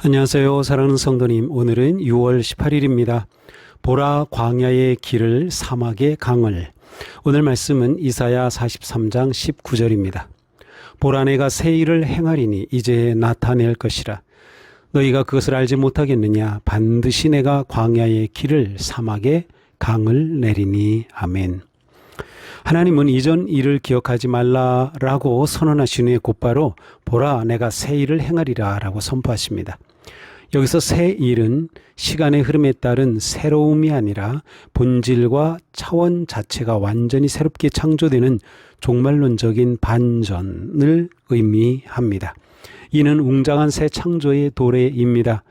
안녕하세요. 사랑하는 성도님, 오늘은 6월 18일입니다. 보라 광야의 길을 사막의 강을. 오늘 말씀은 이사야 43장 19절입니다. 보라 내가 새 일을 행하리니 이제 나타낼 것이라. 너희가 그것을 알지 못하겠느냐. 반드시 내가 광야의 길을 사막의 강을 내리니. 아멘. 하나님은 이전 일을 기억하지 말라라고 선언하신 후에 곧바로 보라 내가 새 일을 행하리라 라고 선포하십니다. 여기서 새 일은 시간의 흐름에 따른 새로움이 아니라 본질과 차원 자체가 완전히 새롭게 창조되는 종말론적인 반전을 의미합니다. 이는 웅장한 새 창조의 도래입니다.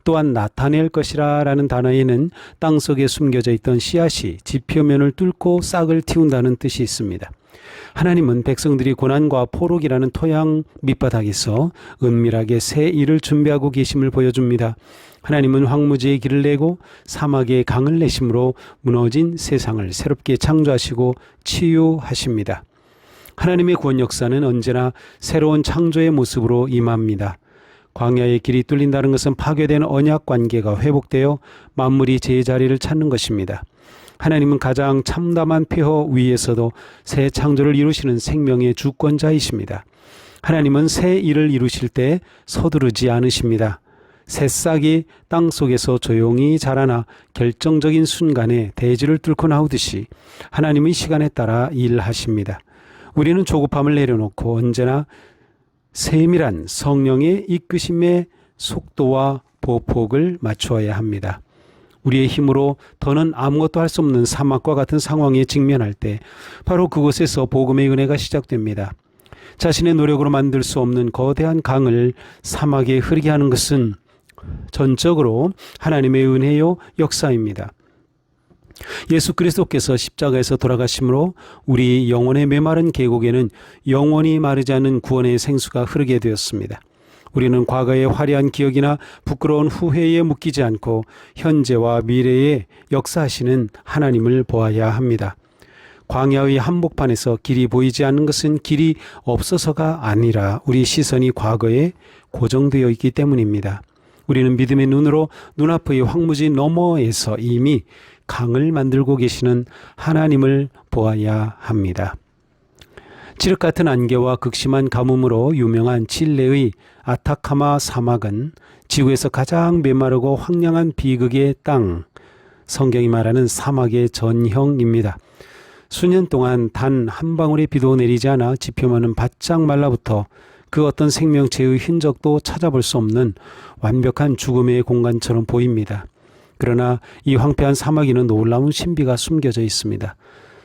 또한 나타낼 것이라 라는 단어에는 땅속에 숨겨져 있던 씨앗이 지표면을 뚫고 싹을 틔운다는 뜻이 있습니다. 하나님은 백성들이 고난과 포록이라는 토양 밑바닥에서 은밀하게 새 일을 준비하고 계심을 보여줍니다. 하나님은 황무지의 길을 내고 사막의 강을 내심으로 무너진 세상을 새롭게 창조하시고 치유하십니다. 하나님의 구원 역사는 언제나 새로운 창조의 모습으로 임합니다. 광야의 길이 뚫린다는 것은 파괴된 언약 관계가 회복되어 만물이 제자리를 찾는 것입니다. 하나님은 가장 참담한 폐허 위에서도 새 창조를 이루시는 생명의 주권자이십니다. 하나님은 새 일을 이루실 때 서두르지 않으십니다. 새싹이 땅 속에서 조용히 자라나 결정적인 순간에 대지를 뚫고 나오듯이 하나님의 시간에 따라 일하십니다. 우리는 조급함을 내려놓고 언제나 세밀한 성령의 이끄심의 속도와 보폭을 맞추어야 합니다. 우리의 힘으로 더는 아무것도 할 수 없는 사막과 같은 상황에 직면할 때 바로 그곳에서 복음의 은혜가 시작됩니다. 자신의 노력으로 만들 수 없는 거대한 강을 사막에 흐르게 하는 것은 전적으로 하나님의 은혜요 역사입니다. 예수 그리스도께서 십자가에서 돌아가심으로 우리 영혼의 메마른 계곡에는 영원히 마르지 않는 구원의 생수가 흐르게 되었습니다. 우리는 과거의 화려한 기억이나 부끄러운 후회에 묶이지 않고 현재와 미래에 역사하시는 하나님을 보아야 합니다. 광야의 한복판에서 길이 보이지 않는 것은 길이 없어서가 아니라 우리 시선이 과거에 고정되어 있기 때문입니다. 우리는 믿음의 눈으로 눈앞의 황무지 너머에서 이미 강을 만들고 계시는 하나님을 보아야 합니다. 칠흑 같은 안개와 극심한 가뭄으로 유명한 칠레의 아타카마 사막은 지구에서 가장 메마르고 황량한 비극의 땅, 성경이 말하는 사막의 전형입니다. 수년 동안 단 한 방울의 비도 내리지 않아 지표면은 바짝 말라붙어 그 어떤 생명체의 흔적도 찾아볼 수 없는 완벽한 죽음의 공간처럼 보입니다. 그러나 이 황폐한 사막에는 놀라운 신비가 숨겨져 있습니다.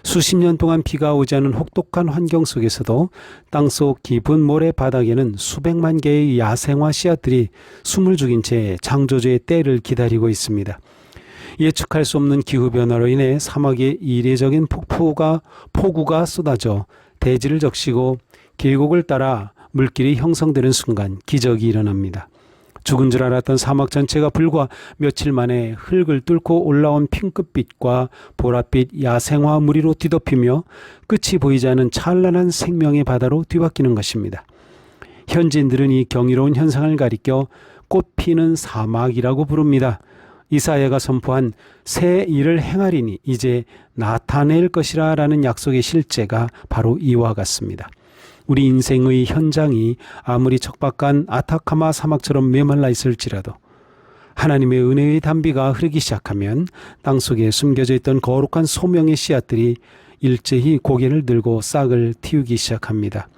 수십 년 동안 비가 오지 않은 혹독한 환경 속에서도 땅속 깊은 모래 바닥에는 수백만 개의 야생화 씨앗들이 숨을 죽인 채 창조주의 때를 기다리고 있습니다. 예측할 수 없는 기후변화로 인해 사막에 이례적인 폭우가 쏟아져 대지를 적시고 계곡을 따라 물길이 형성되는 순간 기적이 일어납니다. 죽은 줄 알았던 사막 전체가 불과 며칠 만에 흙을 뚫고 올라온 핑크빛과 보랏빛 야생화 무리로 뒤덮이며 끝이 보이지 않는 찬란한 생명의 바다로 뒤바뀌는 것입니다. 현지인들은 이 경이로운 현상을 가리켜 꽃피는 사막이라고 부릅니다. 이사야가 선포한 새 일을 행하리니 이제 나타낼 것이라 라는 약속의 실제가 바로 이와 같습니다. 우리 인생의 현장이 아무리 척박한 아타카마 사막처럼 메말라 있을지라도 하나님의 은혜의 단비가 흐르기 시작하면 땅속에 숨겨져 있던 거룩한 소명의 씨앗들이 일제히 고개를 들고 싹을 틔우기 시작합니다.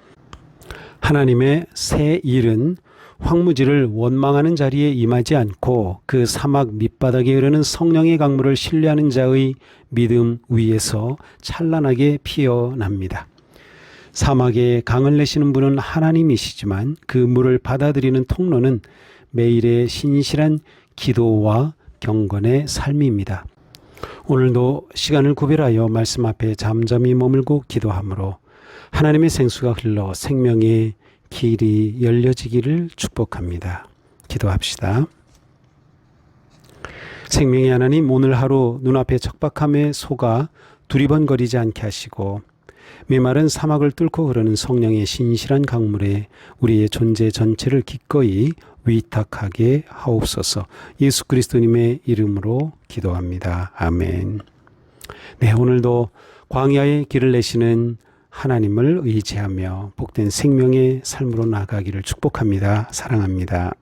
하나님의 새 일은 황무지를 원망하는 자리에 임하지 않고 그 사막 밑바닥에 흐르는 성령의 강물을 신뢰하는 자의 믿음 위에서 찬란하게 피어납니다. 사막에 강을 내시는 분은 하나님이시지만 그 물을 받아들이는 통로는 매일의 신실한 기도와 경건의 삶입니다. 오늘도 시간을 구별하여 말씀 앞에 잠잠히 머물고 기도함으로 하나님의 생수가 흘러 생명의 길이 열려지기를 축복합니다. 기도합시다. 생명의 하나님, 오늘 하루 눈앞에 척박함에 속아 두리번거리지 않게 하시고 메마른 사막을 뚫고 흐르는 성령의 신실한 강물에 우리의 존재 전체를 기꺼이 위탁하게 하옵소서. 예수 그리스도님의 이름으로 기도합니다. 아멘. 네, 오늘도 광야의 길을 내시는 하나님을 의지하며 복된 생명의 삶으로 나아가기를 축복합니다. 사랑합니다.